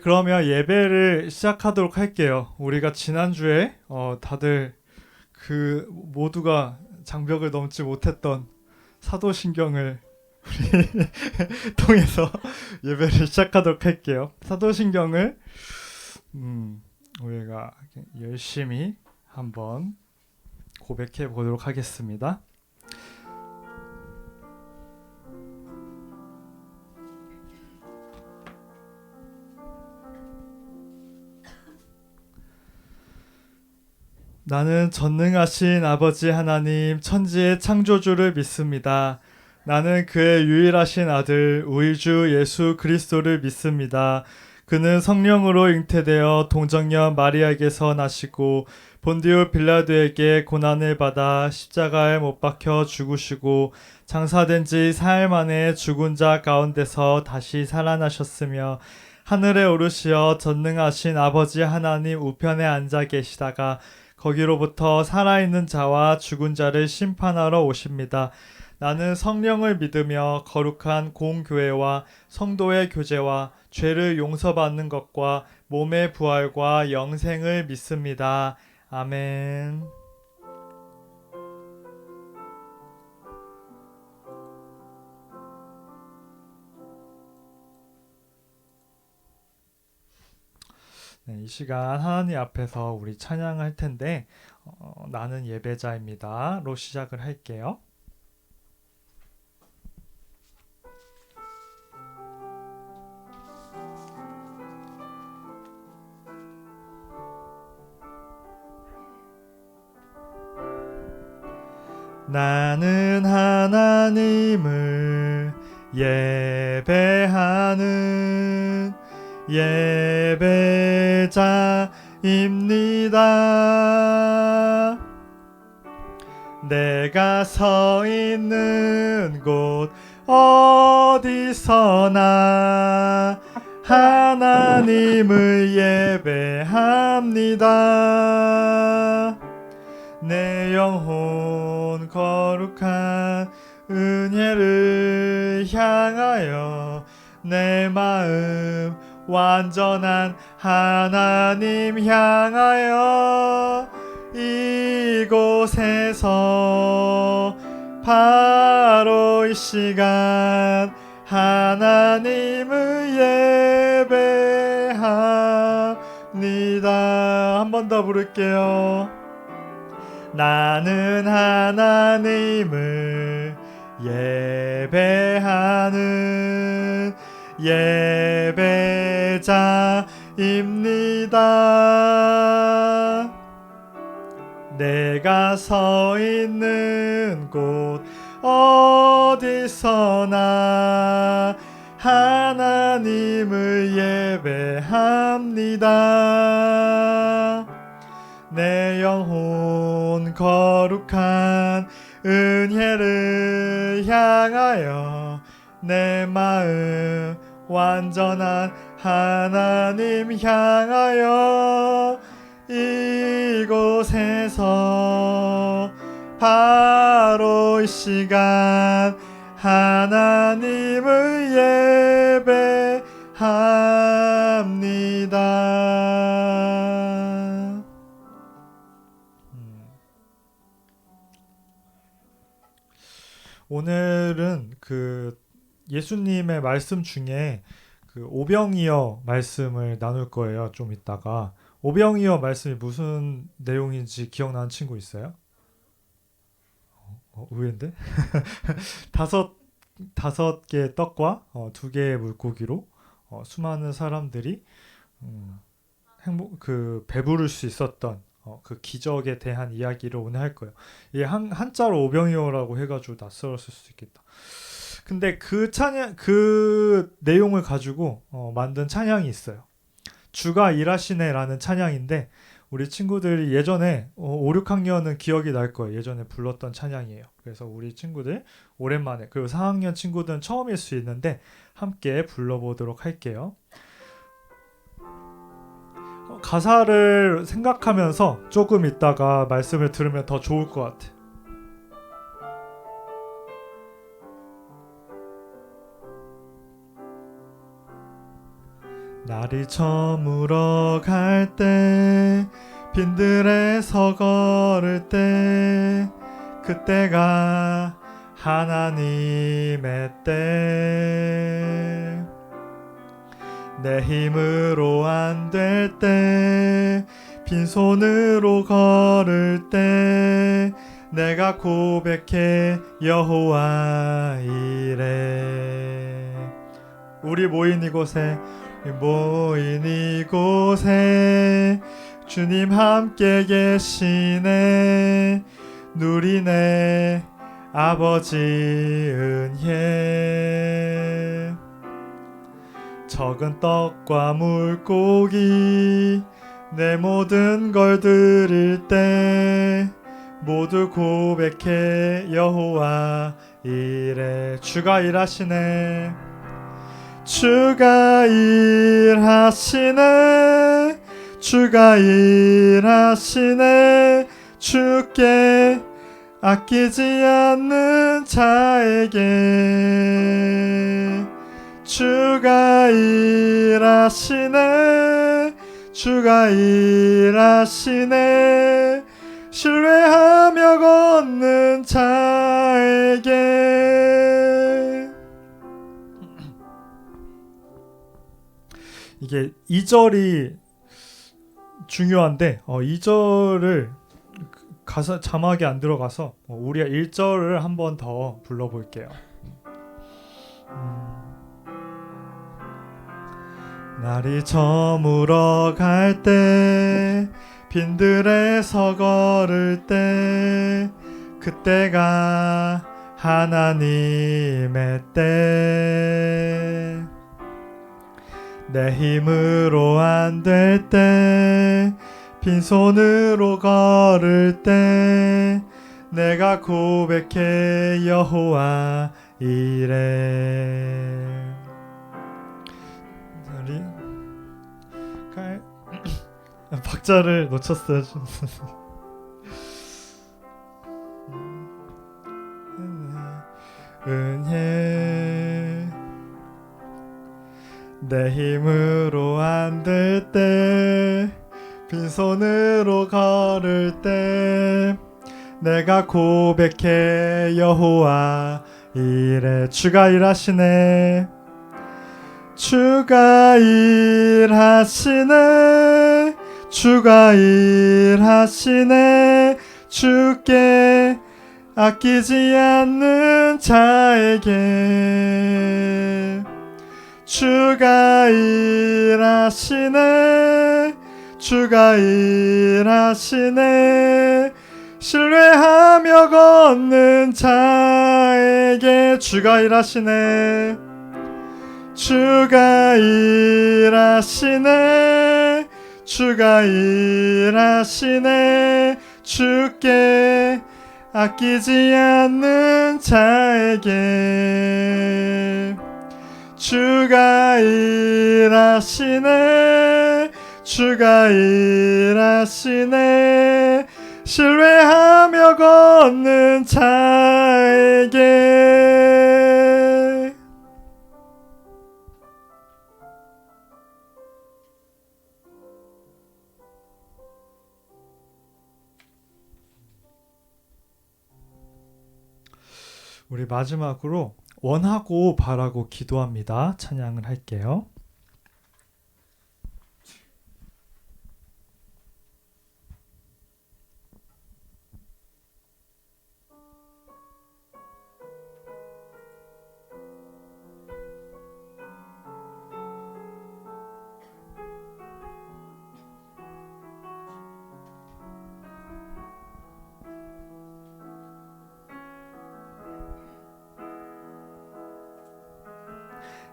그러면 예배를 시작하도록 할게요. 우리가 지난주에 다들 그 모두가 장벽을 넘지 못했던 사도신경을 통해서 예배를 시작하도록 할게요. 사도신경을 우리가 열심히 한번 고백해 보도록 하겠습니다. 나는 전능하신 아버지 하나님 천지의 창조주를 믿습니다. 나는 그의 유일하신 아들 우리 주 예수 그리스도를 믿습니다. 그는 성령으로 잉태되어 동정녀 마리아에게서 나시고 본디오 빌라도에게 고난을 받아 십자가에 못 박혀 죽으시고 장사된 지 사흘 만에 죽은 자 가운데서 다시 살아나셨으며 하늘에 오르시어 전능하신 아버지 하나님 우편에 앉아 계시다가 거기로부터 살아있는 자와 죽은 자를 심판하러 오십니다. 나는 성령을 믿으며 거룩한 공교회와 성도의 교제와 죄를 용서받는 것과 몸의 부활과 영생을 믿습니다. 아멘. 네, 이 시간 하나님 앞에서 우리 찬양할 텐데 나는 예배자입니다로 시작을 할게요. 나는 하나님을 예배하는 예배자입니다. 내가 서 있는 곳 어디서나 하나님을 예배합니다. 내 영혼 거룩한 은혜를 향하여 내 마음 완전한 하나님 향하여 이곳에서 바로 이 시간 하나님을 예배합니다. 한 번 더 부를게요. 나는 하나님을 예배하는 예배자입니다. 내가 서 있는 곳 어디서나 하나님을 예배합니다. 내 영혼 거룩한 은혜를 향하여 내 마음 완전한 하나님 향하여 이곳에서 바로 이 시간 하나님을 예배합니다. 오늘은 그 예수님의 말씀 중에 그 오병이어 말씀을 나눌 거예요. 좀 이따가. 오병이어 말씀이 무슨 내용인지 기억나는 친구 있어요? 의외인데? 다섯 개의 떡과 두 개의 물고기로 수많은 사람들이 배부를 수 있었던 그 기적에 대한 이야기를 오늘 할 거예요. 이게 한자로 오병이어라고 해가지고 낯설었을 수 있겠다. 근데 그 찬양, 그 내용을 가지고 만든 찬양이 있어요. 주가 일하시네라는 찬양인데 우리 친구들이 예전에 5, 6학년은 기억이 날 거예요. 예전에 불렀던 찬양이에요. 그래서 우리 친구들 오랜만에, 그리고 4학년 친구들은 처음일 수 있는데 함께 불러보도록 할게요. 가사를 생각하면서 조금 있다가 말씀을 들으면 더 좋을 것 같아요. 날이 저물어 갈 때 빈들에서 걸을 때 그때가 하나님의 때 내 힘으로 안 될 때 빈손으로 걸을 때 내가 고백해 여호와 이래 우리 모인 이곳에 주님 함께 계시네 누리네 아버지 은혜 적은 떡과 물고기 내 모든 걸 드릴 때 모두 고백해 여호와 이래 주가 일하시네 주가 일하시네 주가 일하시네 주께 아끼지 않는 자에게 주가 일하시네 주가 일하시네 신뢰하며 걷는 자에게 이게 2절이 중요한데 2절을 가사 자막이 안 들어가서 우리가 1절을 한 번 더 불러볼게요. 날이 저물어 갈 때 빈들에서 걸을 때 그때가 하나님의 때 내 힘으로 안 될 때 빈손으로 걸을 때 내가 고백해 여호와 이래 박자를 놓쳤어요. 은혜 내 힘으로 안 될 때 빈손으로 걸을 때 내가 고백해 여호와 이래 주가 일하시네 주가 일하시네 주가 일하시네 주께 아끼지 않는 자에게 주가 일하시네 주가 일하시네 신뢰하며 걷는 자에게 주가 일하시네 주가 일하시네 주가 일하시네 주께 아끼지 않는 자에게 주가 일하시네 주가 일하시네 신뢰하며 걷는 자에게 우리 마지막으로 원하고 바라고 기도합니다. 찬양을 할게요.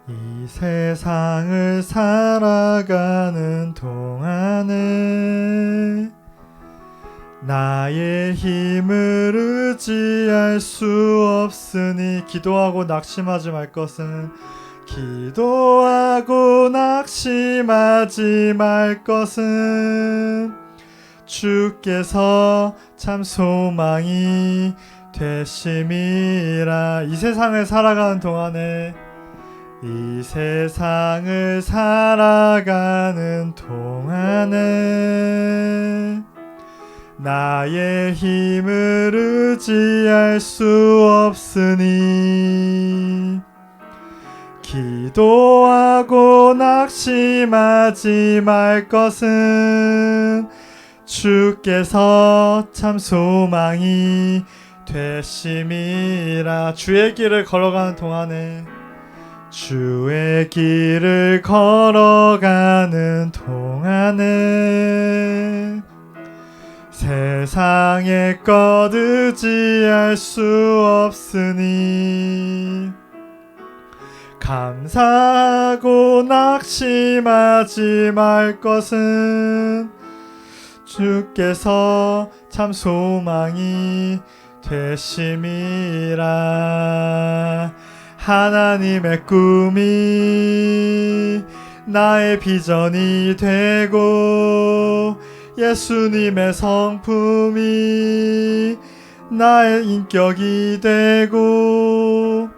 이 세상을 살아가는 동안에 나의 힘을 의지할 수 없으니 기도하고 낙심하지 말 것은 기도하고 낙심하지 말 것은 주께서 참 소망이 되심이라. 이 세상을 살아가는 동안에 이 세상을 살아가는 동안에 나의 힘을 의지할 수 없으니 기도하고 낙심하지 말 것은 주께서 참 소망이 되심이라. 주의 길을 걸어가는 동안에 주의 길을 걸어가는 동안에 세상의 것 의지할 수 없으니 감사하고 낙심하지 말 것은 주께서 참 소망이 되심이라. 하나님의 꿈이 나의 비전이 되고 예수님의 성품이 나의 인격이 되고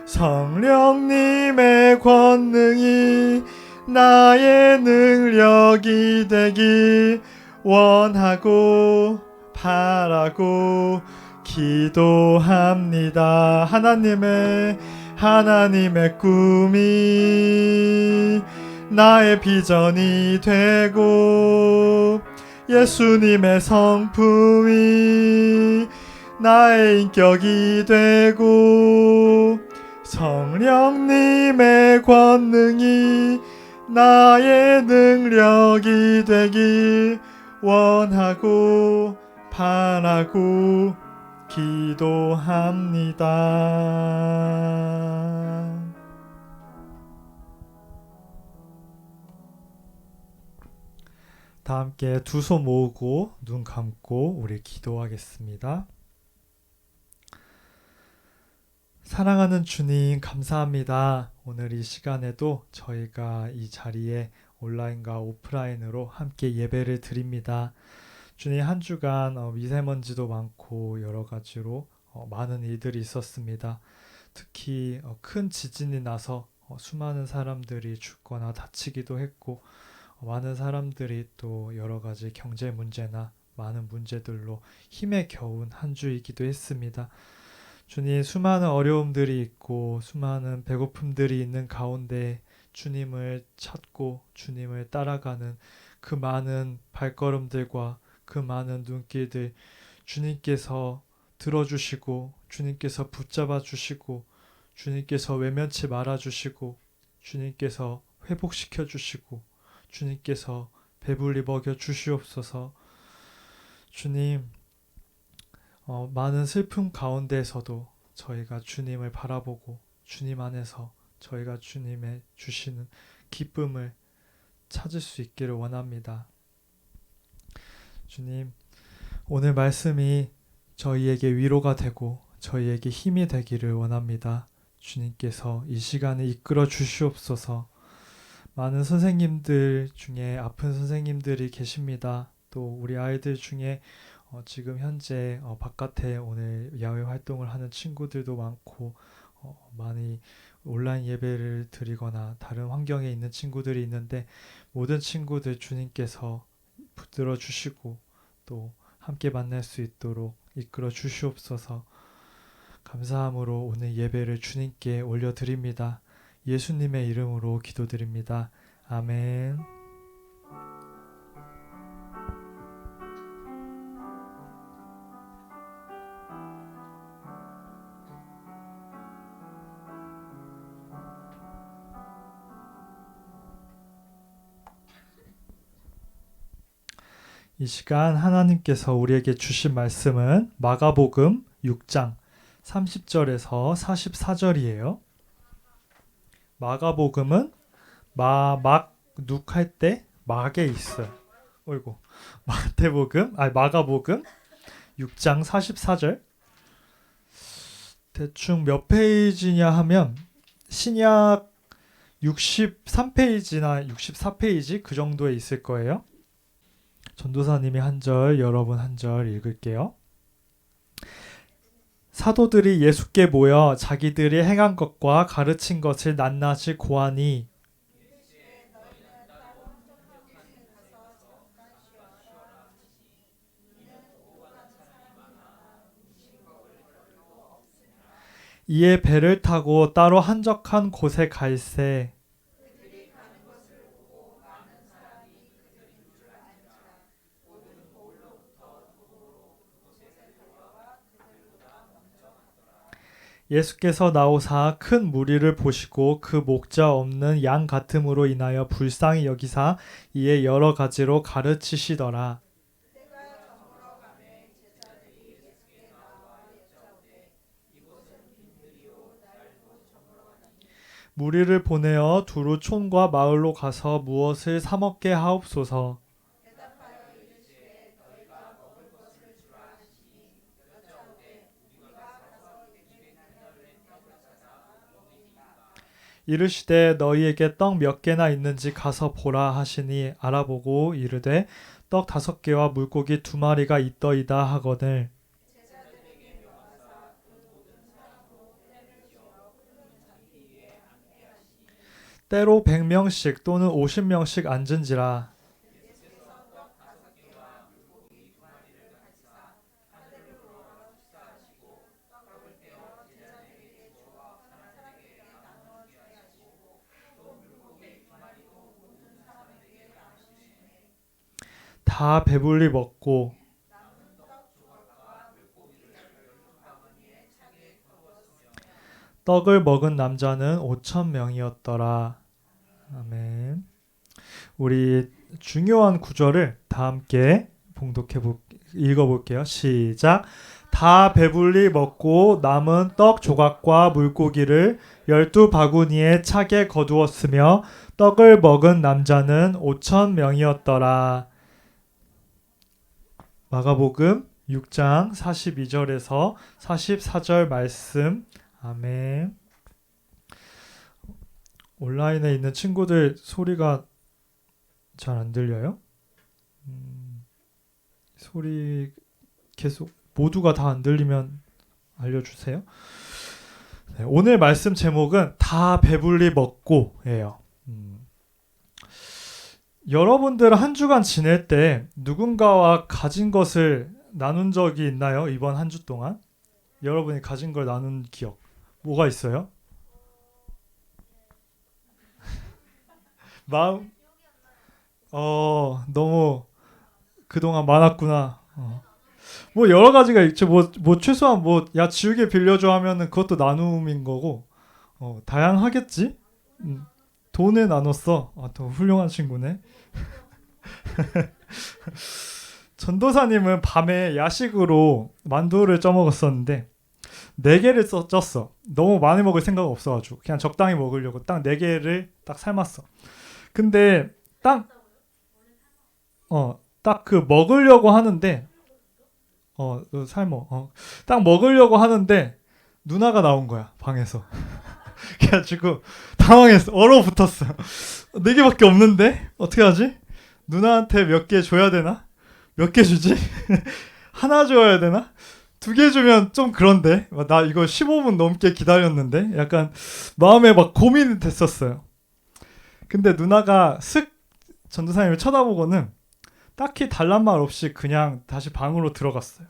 성령님의 권능이 나의 능력이 되길 원하고 바라고 기도합니다. 하나님의 꿈이 나의 비전이 되고 예수님의 성품이 나의 인격이 되고 성령님의 권능이 나의 능력이 되길 원하고 바라고 기도합니다. 다 함께 두 손 모으고 눈 감고 우리 기도하겠습니다. 사랑하는 주님, 감사합니다. 오늘 이 시간에도 저희가 이 자리에 온라인과 오프라인으로 함께 예배를 드립니다. 주님, 한 주간 미세먼지도 많고 여러 가지로 많은 일들이 있었습니다. 특히 큰 지진이 나서 수많은 사람들이 죽거나 다치기도 했고 많은 사람들이 또 여러 가지 경제 문제나 많은 문제들로 힘에 겨운 한 주이기도 했습니다. 주님, 수많은 어려움들이 있고 수많은 배고픔들이 있는 가운데 주님을 찾고 주님을 따라가는 그 많은 발걸음들과 그 많은 눈길들 주님께서 들어주시고 주님께서 붙잡아 주시고 주님께서 외면치 말아 주시고 주님께서 회복시켜 주시고 주님께서 배불리 먹여 주시옵소서. 주님, 많은 슬픔 가운데에서도 저희가 주님을 바라보고 주님 안에서 저희가 주님의 주시는 기쁨을 찾을 수 있기를 원합니다. 주님, 오늘 말씀이 저희에게 위로가 되고 저희에게 힘이 되기를 원합니다. 주님께서 이 시간을 이끌어 주시옵소서. 많은 선생님들 중에 아픈 선생님들이 계십니다. 또 우리 아이들 중에 지금 현재 바깥에 오늘 야외 활동을 하는 친구들도 많고 많이 온라인 예배를 드리거나 다른 환경에 있는 친구들이 있는데 모든 친구들 주님께서 붙들어 주시고 또 함께 만날 수 있도록 이끌어 주시옵소서. 감사함으로 오늘 예배를 주님께 올려드립니다. 예수님의 이름으로 기도드립니다. 아멘. 이 시간 하나님께서 우리에게 주신 말씀은 마가복음 6장 30절에서 44절이에요. 마가복음은 막눅할 때 막에 있어요. 어이고. 마가복음 6장 44절. 대충 몇 페이지냐 하면 신약 63페이지나 64페이지 그 정도에 있을 거예요. 전도사님이 한 절, 여러분 한 절 읽을게요. 사도들이 예수께 모여 자기들이 행한 것과 가르친 것을 낱낱이 고하니 이에 배를 타고 따로 한적한 곳에 갈새 예수께서 나오사 큰 무리를 보시고 그 목자 없는 양 같음으로 인하여 불쌍히 여기사 이에 여러 가지로 가르치시더라. 무리를 보내어 두루 촌과 마을로 가서 무엇을 사 먹게 하옵소서. 이르시되 너희에게 떡 몇 개나 있는지 가서 보라 하시니 알아보고 이르되 떡 5개와 물고기 2마리가 있더이다 하거늘 때로 100명씩 또는 50명씩 앉은지라. 다 배불리 먹고 떡을 먹은 남자는 5,000명이었더라. 아멘. 우리 중요한 구절을 다 함께 읽어볼게요. 시작. 다 배불리 먹고 남은 떡 조각과 물고기를 12바구니에 차게 거두었으며 떡을 먹은 남자는 5,000명이었더라. 마가복음 6장 42절에서 44절 말씀. 아멘. 온라인에 있는 친구들 소리가 잘 안 들려요? 소리 계속 모두가 다 안 들리면 알려주세요. 네, 오늘 말씀 제목은 다 배불리 먹고예요. 여러분들 한 주간 지낼 때 누군가와 가진 것을 나눈 적이 있나요? 이번 한 주 동안 여러분이 가진 걸 나눈 기억 뭐가 있어요? 마음 너무 그동안 많았구나. 뭐 여러 가지가 있죠. 뭐 최소한 야 지우개 빌려줘 하면은 그것도 나눔인 거고 다양하겠지. 돈을 나눴어. 더 훌륭한 친구네. 전도사님은 밤에 야식으로 만두를 쪄먹었었는데 4개를 쪘어. 너무 많이 먹을 생각 없어가지고 그냥 적당히 먹으려고 딱 4개를 딱 삶았어. 근데 딱 그 먹으려고 하는데 딱 먹으려고 하는데 누나가 나온 거야 방에서. 그래가지고 당황했어. 얼어붙었어. 4개밖에 없는데 어떻게 하지? 누나한테 몇 개 줘야 되나? 몇 개 주지? 하나 줘야 되나? 2개 주면 좀 그런데 나 이거 15분 넘게 기다렸는데 약간 마음에 막 고민이 됐었어요. 근데 누나가 전도사님을 쳐다보고는 딱히 달란 말 없이 그냥 다시 방으로 들어갔어요.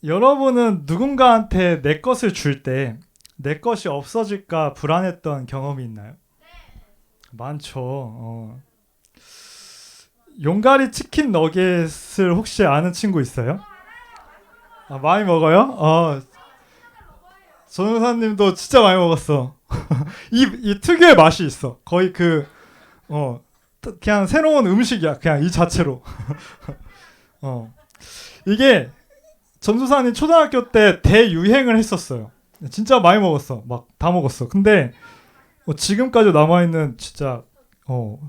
여러분은 누군가한테 내 것을 줄 때 내 것이 없어질까 불안했던 경험이 있나요? 많죠. 용가리 치킨 너겟을 혹시 아는 친구 있어요? 많이 먹어요? 전우사님도 진짜 많이 먹었어. 이 특유의 맛이 있어. 거의 그냥 새로운 음식이야. 그냥 이 자체로. 이게 전도사님 초등학교 때 대유행을 했었어요. 진짜 많이 먹었어. 막 다 먹었어. 근데 지금까지 남아있는 진짜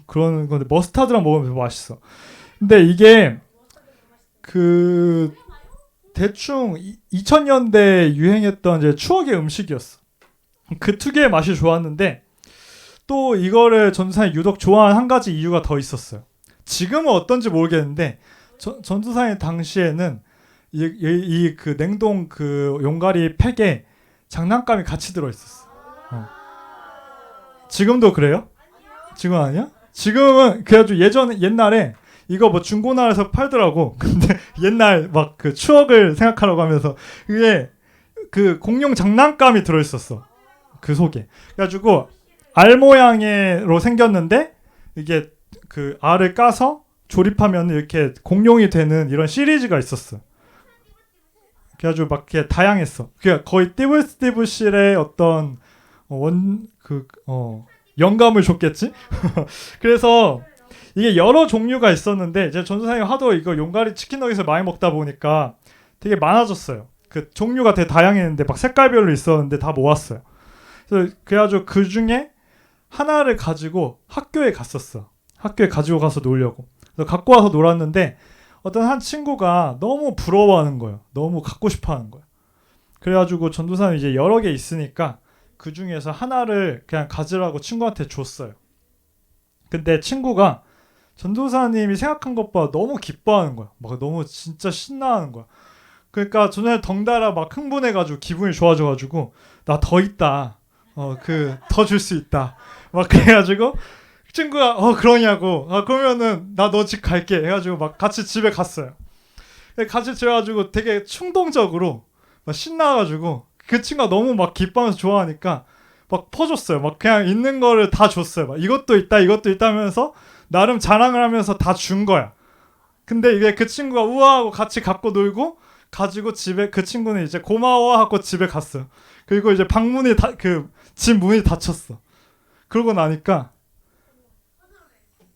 그런 건데 머스타드랑 먹으면 맛있어. 근데 이게 그 대충 2000년대 유행했던 이제 추억의 음식이었어. 그 특유의 맛이 좋았는데 또 이거를 전도사님 유독 좋아하는 한 가지 이유가 더 있었어요. 지금은 어떤지 모르겠는데 전도사님 당시에는 이 그 냉동 그 용가리 팩에 장난감이 같이 들어있었어. 지금도 그래요? 지금 아니야? 지금은 그래가지고 옛날에 이거 뭐 중고나라에서 팔더라고. 근데 옛날 막 그 추억을 생각하라고 하면서 그게 그 공룡 장난감이 들어있었어. 그 속에. 그래가지고 알 모양으로 생겼는데 이게 그 알을 까서 조립하면 이렇게 공룡이 되는 이런 시리즈가 있었어. 그래가지고 막 이렇게 다양했어. 그러니까 거의 띠부실의 어떤 영감을 줬겠지. 그래서 이게 여러 종류가 있었는데 이제 전도사님 하도 이거 용가리 치킨 너겟을 많이 먹다 보니까 되게 많아졌어요. 그 종류가 되게 다양했는데 막 색깔별로 있었는데 다 모았어요. 그래가지고 그 중에 하나를 가지고 학교에 갔었어. 학교에 가지고 가서 놀려고. 그래서 갖고 와서 놀았는데 어떤 한 친구가 너무 부러워하는 거예요. 너무 갖고 싶어하는 거예요. 그래가지고 전도사님 이제 여러 개 있으니까 그 중에서 하나를 그냥 가지라고 친구한테 줬어요. 근데 친구가 전도사님이 생각한 것보다 너무 기뻐하는 거야. 막 너무 진짜 신나하는 거야. 그러니까 전도사님 덩달아 막 흥분해가지고 기분이 좋아져가지고 나 더 있다. 더 줄 수 있다. 막 그래가지고 친구가 그러냐고. 그러면은 나 너 집 갈게 해가지고 막 같이 집에 갔어요. 같이 집에 가지고 되게 충동적으로 막 신나가지고 그 친구가 너무 막 기뻐하면서 좋아하니까 막 퍼줬어요. 막 그냥 있는 거를 다 줬어요. 막 이것도 있다 이것도 있다 하면서 나름 자랑을 하면서 다 준 거야. 근데 이게 그 친구가 우아하고 같이 갖고 놀고 가지고 집에 그 친구는 이제 고마워하고 집에 갔어요. 그리고 이제 방문이 집 문이 닫혔어. 그러고 나니까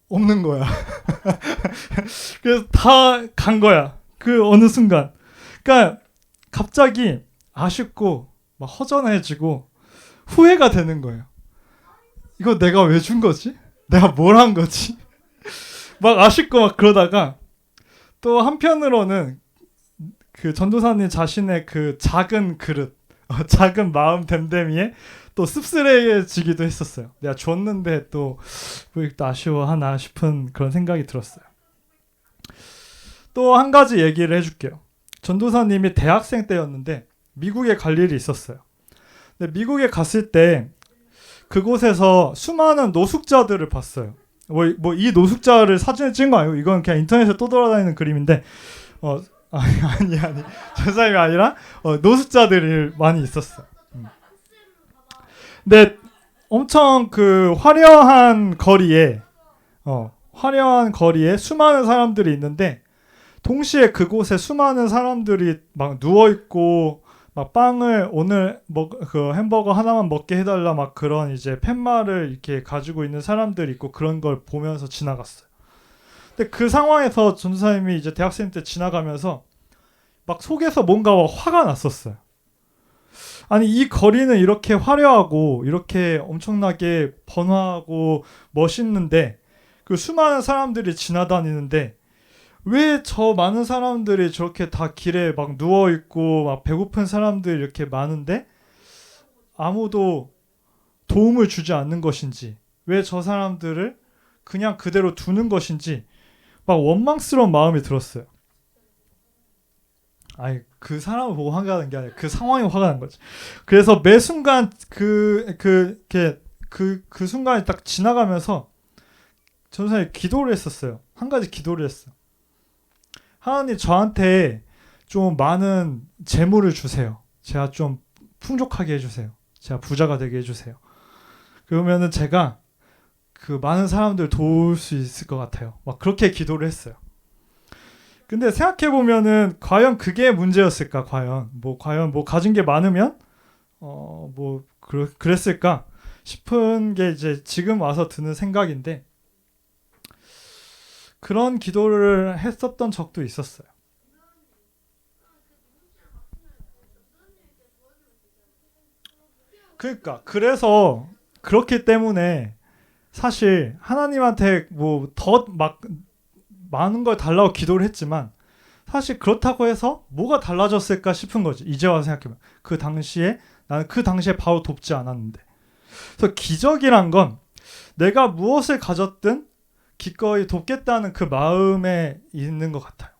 없는 거야. 그래서 다 간 거야. 그 어느 순간. 그러니까 갑자기 아쉽고 막 허전해지고 후회가 되는 거예요. 이거 내가 왜 준 거지? 내가 뭘 한 거지? 막 아쉽고 막 그러다가 또 한편으로는 그 전도사님 자신의 그 작은 그릇, 작은 마음 됨됨이에 또 씁쓸해지기도 했었어요. 내가 줬는데 또 아쉬워하나 싶은 그런 생각이 들었어요. 또 한 가지 얘기를 해줄게요. 전도사님이 대학생 때였는데 미국에 갈 일이 있었어요. 근데 미국에 갔을 때 그곳에서 수많은 노숙자들을 봤어요. 뭐 이 노숙자를 사진에 찍은 거 아니고 이건 그냥 인터넷에 떠돌아다니는 그림인데 아니 전사님이 아니라 노숙자들이 많이 있었어. 근데 엄청 그 화려한 거리에 수많은 사람들이 있는데 동시에 그곳에 수많은 사람들이 막 누워 있고 막 빵을 오늘 그 햄버거 하나만 먹게 해달라 막 그런 이제 팻말을 이렇게 가지고 있는 사람들이 있고 그런 걸 보면서 지나갔어요. 근데 그 상황에서 전도사님이 이제 대학생 때 지나가면서 막 속에서 뭔가 화가 났었어요. 아니 이 거리는 이렇게 화려하고 이렇게 엄청나게 번화하고 멋있는데 그 수많은 사람들이 지나다니는데 왜 저 많은 사람들이 저렇게 다 길에 막 누워있고 막 배고픈 사람들이 이렇게 많은데 아무도 도움을 주지 않는 것인지 왜 저 사람들을 그냥 그대로 두는 것인지 막 원망스러운 마음이 들었어요. 아니 그 사람을 보고 화가 나는 게 아니라 그 상황이 화가 난 거지. 그래서 매 순간 그 순간이 딱 지나가면서 전사님 기도를 했었어요. 한 가지 기도를 했어. 하나님 저한테 좀 많은 재물을 주세요. 제가 좀 풍족하게 해주세요. 제가 부자가 되게 해주세요. 그러면은 제가 그 많은 사람들 도울 수 있을 것 같아요. 막 그렇게 기도를 했어요. 근데 생각해 보면은 과연 그게 문제였을까? 과연 뭐 가진 게 많으면 그랬을까 싶은 게 이제 지금 와서 드는 생각인데 그런 기도를 했었던 적도 있었어요. 그러니까 그래서 그렇기 때문에 사실 하나님한테 뭐 더 막 많은 걸 달라고 기도를 했지만 사실 그렇다고 해서 뭐가 달라졌을까 싶은 거지. 이제 와서 생각해보면 나는 그 당시에 바로 돕지 않았는데. 그래서 기적이란 건 내가 무엇을 가졌든 기꺼이 돕겠다는 그 마음에 있는 것 같아요.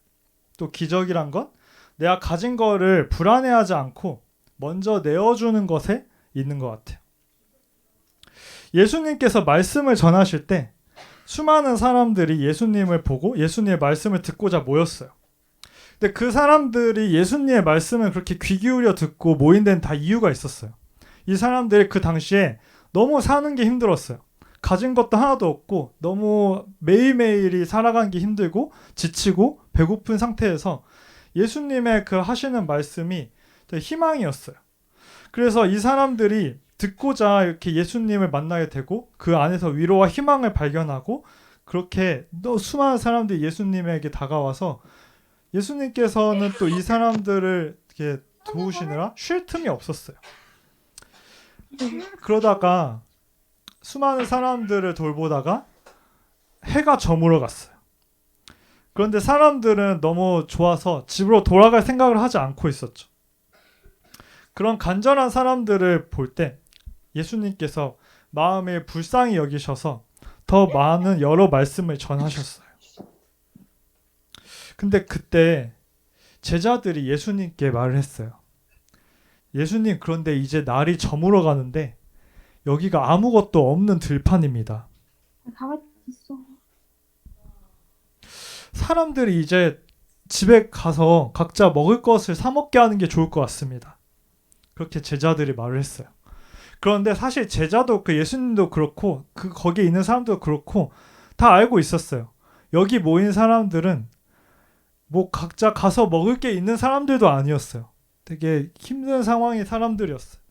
또 기적이란 건 내가 가진 거를 불안해하지 않고 먼저 내어주는 것에 있는 것 같아요. 예수님께서 말씀을 전하실 때 수많은 사람들이 예수님을 보고 예수님의 말씀을 듣고자 모였어요. 근데 그 사람들이 예수님의 말씀을 그렇게 귀 기울여 듣고 모인 데는 다 이유가 있었어요. 이 사람들이 그 당시에 너무 사는 게 힘들었어요. 가진 것도 하나도 없고 너무 매일매일이 살아가기 힘들고 지치고 배고픈 상태에서 예수님의 그 하시는 말씀이 되게 희망이었어요. 그래서 이 사람들이 듣고자 이렇게 예수님을 만나게 되고 그 안에서 위로와 희망을 발견하고 그렇게 또 수많은 사람들이 예수님에게 다가와서 예수님께서는 또 이 사람들을 이렇게 도우시느라 쉴 틈이 없었어요. 그러다가 수많은 사람들을 돌보다가 해가 저물어 갔어요. 그런데 사람들은 너무 좋아서 집으로 돌아갈 생각을 하지 않고 있었죠. 그런 간절한 사람들을 볼 때 예수님께서 마음에 불쌍히 여기셔서 더 많은 여러 말씀을 전하셨어요. 근데 그때 제자들이 예수님께 말을 했어요. 예수님, 그런데 이제 날이 저물어 가는데 여기가 아무것도 없는 들판입니다. 가만히 있어. 사람들이 이제 집에 가서 각자 먹을 것을 사 먹게 하는 게 좋을 것 같습니다. 그렇게 제자들이 말을 했어요. 그런데 사실 제자도 그 예수님도 그렇고 그 거기에 있는 사람도 그렇고 다 알고 있었어요. 여기 모인 사람들은 뭐 각자 가서 먹을 게 있는 사람들도 아니었어요. 되게 힘든 상황의 사람들이었어요.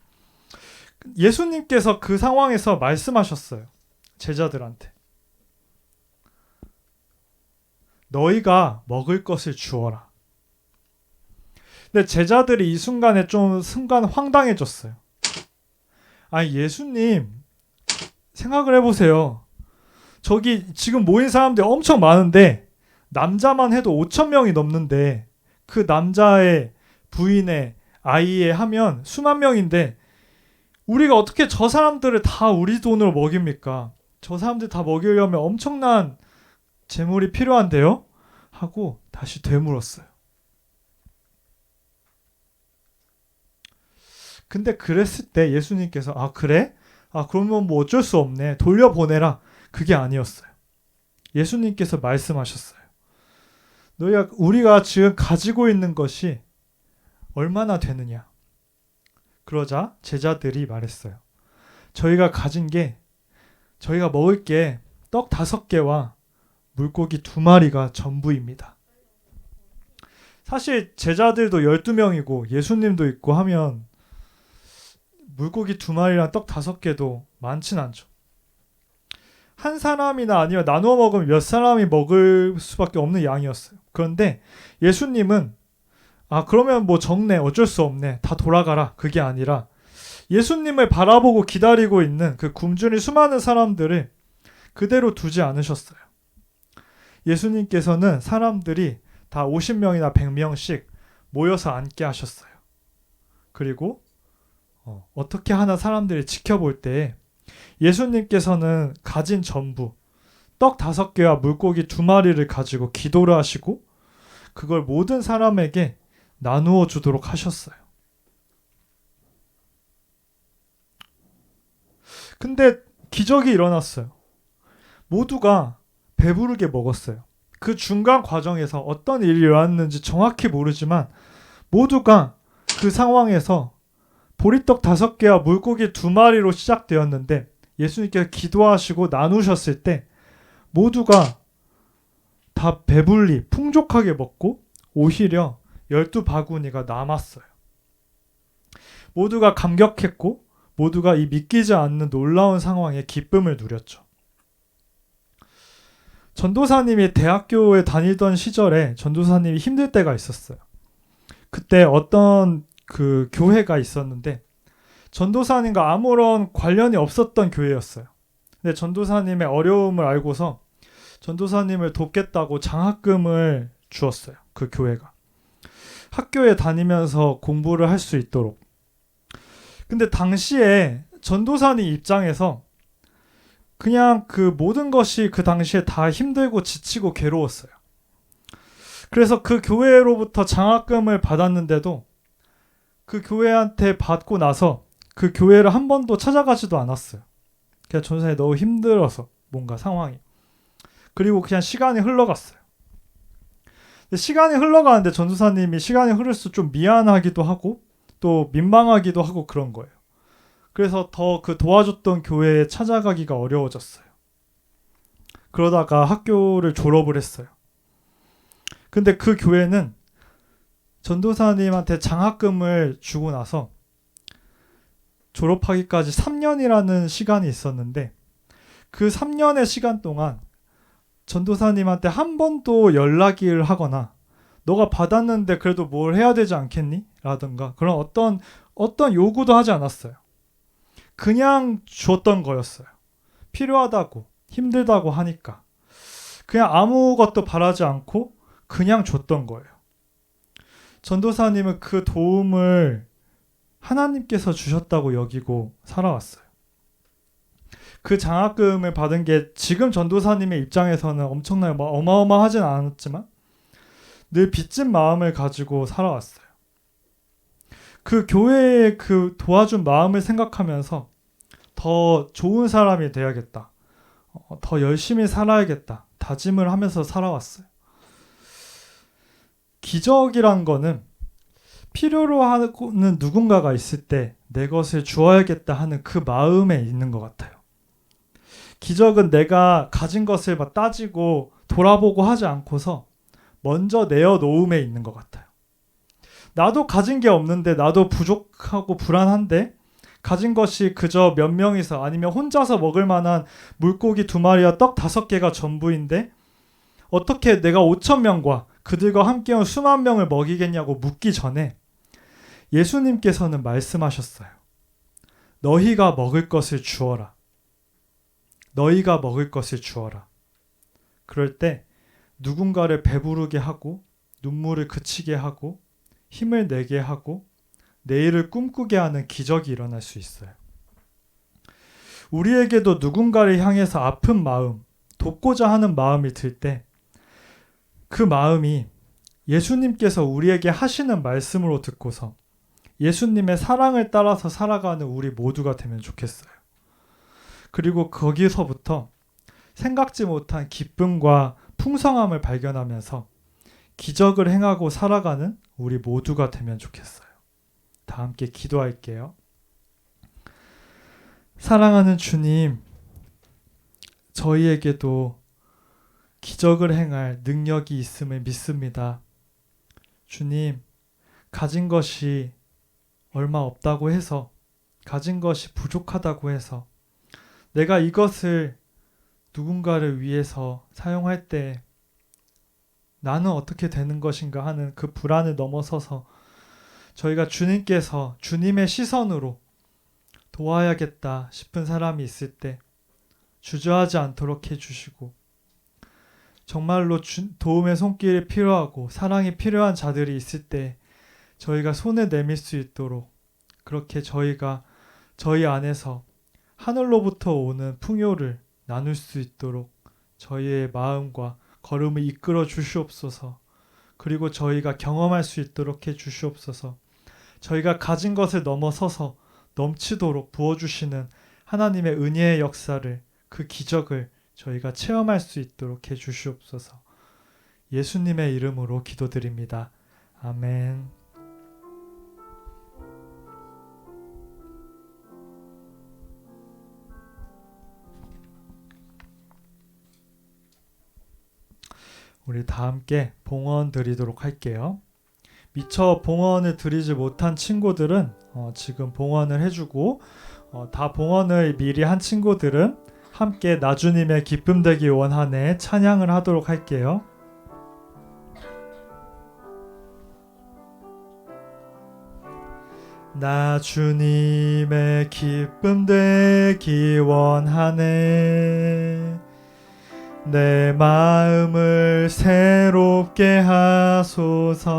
예수님께서 그 상황에서 말씀하셨어요. 제자들한테. 너희가 먹을 것을 주어라. 근데 제자들이 이 순간에 좀 순간 황당해졌어요. 아니 예수님 생각을 해보세요. 저기 지금 모인 사람들이 엄청 많은데 남자만 해도 5,000명이 넘는데 그 남자의 부인의 아이의 하면 수만 명인데 우리가 어떻게 저 사람들을 다 우리 돈으로 먹입니까? 저 사람들 다 먹이려면 엄청난 재물이 필요한데요? 하고 다시 되물었어요. 근데 그랬을 때 예수님께서 아 그래? 아 그러면 뭐 어쩔 수 없네. 돌려보내라. 그게 아니었어요. 예수님께서 말씀하셨어요. 우리가 지금 가지고 있는 것이 얼마나 되느냐? 그러자 제자들이 말했어요. 저희가 가진 게 저희가 먹을 게 떡 5개와 물고기 2마리가 전부입니다. 사실 제자들도 12명이고 예수님도 있고 하면 물고기 2마리랑 떡 5개도 많진 않죠. 한 사람이나 아니면 나누어 먹으면 몇 사람이 먹을 수밖에 없는 양이었어요. 그런데 예수님은 아 그러면 뭐 적네 어쩔 수 없네 다 돌아가라 그게 아니라 예수님을 바라보고 기다리고 있는 그 굶주린 수많은 사람들을 그대로 두지 않으셨어요. 예수님께서는 사람들이 다 50명이나 100명씩 모여서 앉게 하셨어요. 그리고 어떻게 하나 사람들이 지켜볼 때 예수님께서는 가진 전부 떡 5개와 물고기 2마리를 가지고 기도를 하시고 그걸 모든 사람에게 나누어 주도록 하셨어요. 근데 기적이 일어났어요. 모두가 배부르게 먹었어요. 그 중간 과정에서 어떤 일이 일어났는지 정확히 모르지만 모두가 그 상황에서 보리떡 5개와 물고기 2마리로 시작되었는데 예수님께서 기도하시고 나누셨을 때 모두가 다 배불리 풍족하게 먹고 오히려 12바구니가 남았어요. 모두가 감격했고 모두가 이 믿기지 않는 놀라운 상황에 기쁨을 누렸죠. 전도사님이 대학교에 다니던 시절에 전도사님이 힘들 때가 있었어요. 그때 어떤 그 교회가 있었는데 전도사님과 아무런 관련이 없었던 교회였어요. 근데 전도사님의 어려움을 알고서 전도사님을 돕겠다고 장학금을 주었어요. 그 교회가. 학교에 다니면서 공부를 할 수 있도록. 근데 당시에 전도사님 입장에서 그냥 그 모든 것이 그 당시에 다 힘들고 지치고 괴로웠어요. 그래서 그 교회로부터 장학금을 받았는데도 그 교회한테 받고 나서 그 교회를 한 번도 찾아가지도 않았어요. 그냥 전도사님이 너무 힘들어서 뭔가 상황이. 그리고 그냥 시간이 흘러갔어요. 근데 시간이 흘러가는데 전도사님이 시간이 흐를수록 좀 미안하기도 하고 또 민망하기도 하고 그런 거예요. 그래서 더 그 도와줬던 교회에 찾아가기가 어려워졌어요. 그러다가 학교를 졸업을 했어요. 근데 그 교회는 전도사님한테 장학금을 주고 나서 졸업하기까지 3년이라는 시간이 있었는데 그 3년의 시간 동안 전도사님한테 한 번도 연락을 하거나 너가 받았는데 그래도 뭘 해야 되지 않겠니? 라든가 그런 어떤 요구도 하지 않았어요. 그냥 줬던 거였어요. 필요하다고 힘들다고 하니까 그냥 아무것도 바라지 않고 그냥 줬던 거예요. 전도사님은 그 도움을 하나님께서 주셨다고 여기고 살아왔어요. 그 장학금을 받은 게 지금 전도사님의 입장에서는 엄청나게 어마어마하진 않았지만 늘 빚진 마음을 가지고 살아왔어요. 그 교회의 그 도와준 마음을 생각하면서 더 좋은 사람이 되어야겠다. 더 열심히 살아야겠다. 다짐을 하면서 살아왔어요. 기적이란 거는 필요로 하는 누군가가 있을 때 내 것을 주어야겠다 하는 그 마음에 있는 것 같아요. 기적은 내가 가진 것을 막 따지고 돌아보고 하지 않고서 먼저 내어놓음에 있는 것 같아요. 나도 가진 게 없는데 나도 부족하고 불안한데 가진 것이 그저 몇 명이서 아니면 혼자서 먹을 만한 물고기 2마리와 떡 5개가 전부인데 어떻게 내가 5,000명과 그들과 함께한 수만 명을 먹이겠냐고 묻기 전에 예수님께서는 말씀하셨어요. 너희가 먹을 것을 주어라. 너희가 먹을 것을 주어라. 그럴 때 누군가를 배부르게 하고 눈물을 그치게 하고 힘을 내게 하고 내일을 꿈꾸게 하는 기적이 일어날 수 있어요. 우리에게도 누군가를 향해서 아픈 마음, 돕고자 하는 마음이 들 때 그 마음이 예수님께서 우리에게 하시는 말씀으로 듣고서 예수님의 사랑을 따라서 살아가는 우리 모두가 되면 좋겠어요. 그리고 거기서부터 생각지 못한 기쁨과 풍성함을 발견하면서 기적을 행하고 살아가는 우리 모두가 되면 좋겠어요. 다 함께 기도할게요. 사랑하는 주님, 저희에게도 기적을 행할 능력이 있음을 믿습니다. 주님, 가진 것이 얼마 없다고 해서, 가진 것이 부족하다고 해서 내가 이것을 누군가를 위해서 사용할 때 나는 어떻게 되는 것인가 하는 그 불안을 넘어서서 저희가 주님께서 주님의 시선으로 도와야겠다 싶은 사람이 있을 때 주저하지 않도록 해주시고 정말로 도움의 손길이 필요하고 사랑이 필요한 자들이 있을 때 저희가 손을 내밀 수 있도록 그렇게 저희가 저희 안에서 하늘로부터 오는 풍요를 나눌 수 있도록 저희의 마음과 걸음을 이끌어 주시옵소서. 그리고 저희가 경험할 수 있도록 해 주시옵소서. 저희가 가진 것을 넘어서서 넘치도록 부어주시는 하나님의 은혜의 역사를 그 기적을 저희가 체험할 수 있도록 해 주시옵소서. 예수님의 이름으로 기도드립니다. 아멘. 우리 다 함께 봉헌 드리도록 할게요. 미처 봉헌을 드리지 못한 친구들은 지금 봉헌을 해주고 다 봉헌을 미리 한 친구들은 함께 나주님의 기쁨 되기 원하네 찬양을 하도록 할게요. 나 주님의 기쁨 되기 원하네 내 마음을 새롭게 하소서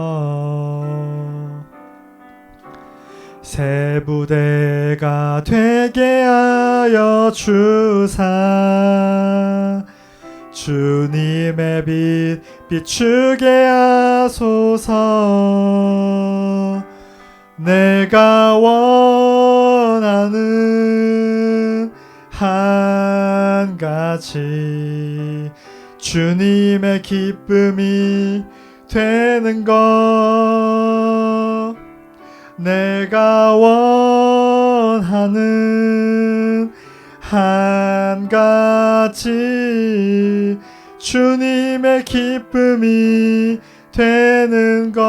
새 부대가 되게 하여 주사 주님의 빛 비추게 하소서. 내가 원하는 한 가지 주님의 기쁨이 되는 것. 내가 원하는 한 가지 주님의 기쁨이 되는 것.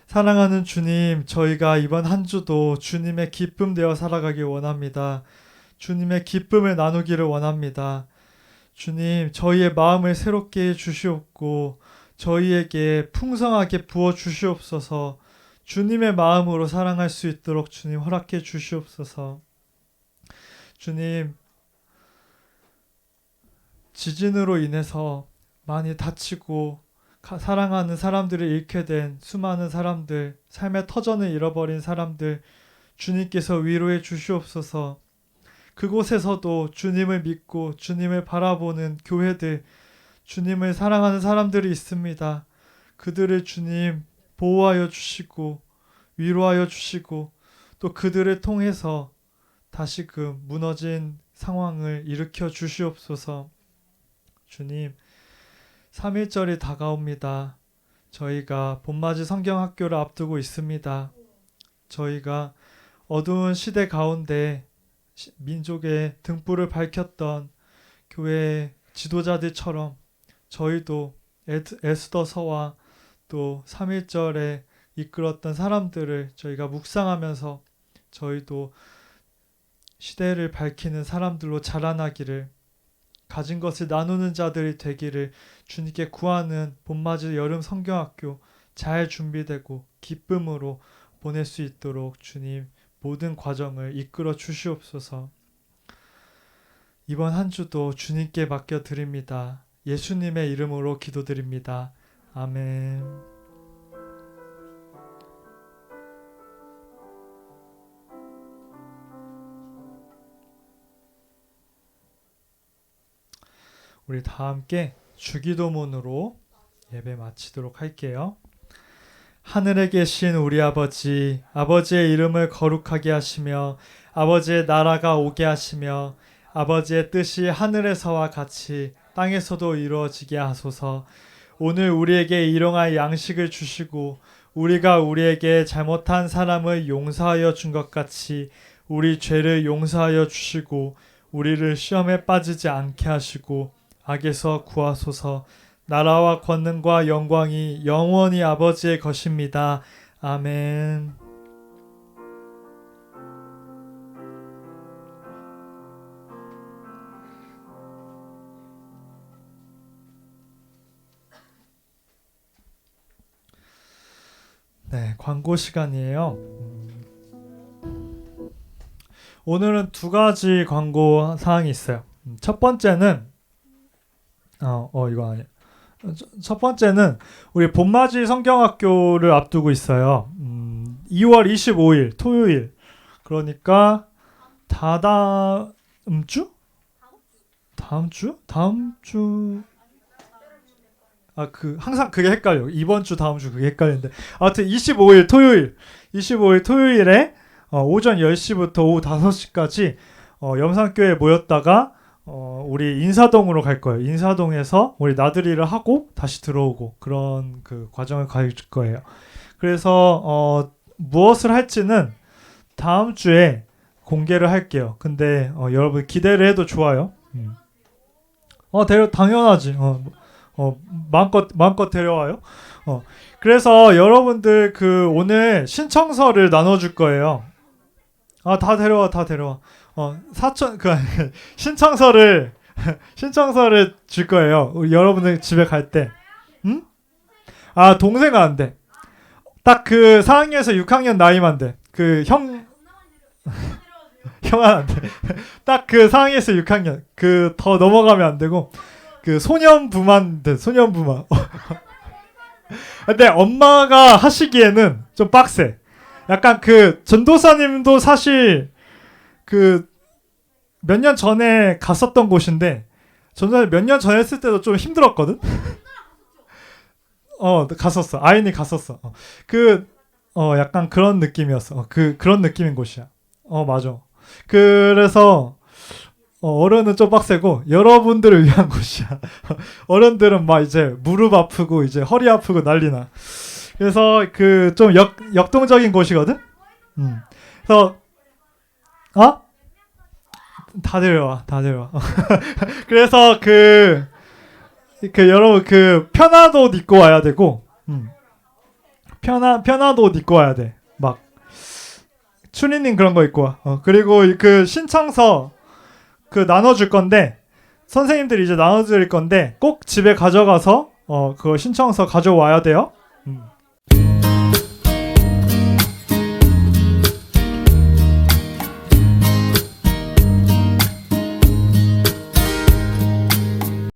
사랑하는 주님, 저희가 이번 한 주도 주님의 기쁨 되어 살아가길 원합니다. 주님의 기쁨을 나누기를 원합니다. 주님, 저희의 마음을 새롭게 해 주시옵고 저희에게 풍성하게 부어 주시옵소서. 주님의 마음으로 사랑할 수 있도록 주님 허락해 주시옵소서. 주님, 지진으로 인해서 많이 다치고 사랑하는 사람들을 잃게 된 수많은 사람들, 삶의 터전을 잃어버린 사람들, 주님께서 위로해 주시옵소서. 그곳에서도 주님을 믿고 주님을 바라보는 교회들, 주님을 사랑하는 사람들이 있습니다. 그들을 주님 보호하여 주시고 위로하여 주시고 또 그들을 통해서 다시금 무너진 상황을 일으켜 주시옵소서. 주님, 3.1절이 다가옵니다. 저희가 봄맞이 성경학교를 앞두고 있습니다. 저희가 어두운 시대 가운데 민족의 등불을 밝혔던 교회 지도자들처럼 저희도 에스더서와 또 3.1절에 이끌었던 사람들을 저희가 묵상하면서 저희도 시대를 밝히는 사람들로 자라나기를, 가진 것을 나누는 자들이 되기를 주님께 구하는 봄맞이 여름 성경학교 잘 준비되고 기쁨으로 보낼 수 있도록 주님 모든 과정을 이끌어 주시옵소서. 이번 한 주도 주님께 맡겨드립니다. 예수님의 이름으로 기도드립니다. 아멘. 우리 다 함께 주기도문으로 예배 마치도록 할게요. 하늘에 계신 우리 아버지, 아버지의 이름을 거룩하게 하시며 아버지의 나라가 오게 하시며 아버지의 뜻이 하늘에서와 같이 땅에서도 이루어지게 하소서. 오늘 우리에게 일용할 양식을 주시고 우리가 우리에게 잘못한 사람을 용서하여 준 것 같이 우리 죄를 용서하여 주시고 우리를 시험에 빠지지 않게 하시고 악에서 구하소서. 나라와 권능과 영광이 영원히 아버지의 것입니다. 아멘. 네, 광고 시간이에요. 오늘은 두 가지 광고 사항이 있어요. 첫 번째는 이거 아니에요. 첫 번째는 우리 봄맞이 성경학교를 앞두고 있어요. 2월 25일 토요일, 그러니까 다다음 주? 다음 주? 항상 그게 헷갈려요. 이번 주 다음 주 그게 헷갈리는데 아무튼 25일 토요일에 오전 10시부터 오후 5시까지 염산교회에 모였다가 우리 인사동으로 갈 거예요. 인사동에서 우리 나들이를 하고 다시 들어오고 그런 그 과정을 갈 거예요. 그래서 무엇을 할지는 다음 주에 공개를 할게요. 근데 여러분 기대를 해도 좋아요. 당연하지. 마음껏 데려와요. 그래서 여러분들 오늘 신청서를 나눠줄 거예요. 다 데려와. 신청서를 줄 거예요. 여러분들 집에 갈 때. 응? 동생은 안 돼. 딱 4학년에서 6학년 나이만 돼. 형은 안 돼. 딱 4학년에서 6학년. 더 넘어가면 안 되고. 소년부만 돼. 소년부만. 근데 엄마가 하시기에는 좀 빡세. 약간 그 전도사님도 사실 그 몇 년 전에 갔었던 곳인데 전도사님 몇 년 전에 했을 때도 좀 힘들었거든. 갔었어. 아인이 갔었어. 약간 그런 느낌이었어. 그런 느낌인 곳이야. 맞아. 그래서 어른은 좀 빡세고 여러분들을 위한 곳이야. 어른들은 막 이제 무릎 아프고 이제 허리 아프고 난리나. 그래서 그 좀 역동적인 곳이거든. 그래서 다 데려와, 다 데려와. 그래서 여러분 편한 옷 입고 와야 되고, 편한 옷 입고 와야 돼. 막 추리닝 그런 거 입고 와. 그리고 그 신청서 나눠줄 건데 선생님들이 이제 나눠줄 건데 꼭 집에 가져가서 그거 신청서 가져와야 돼요.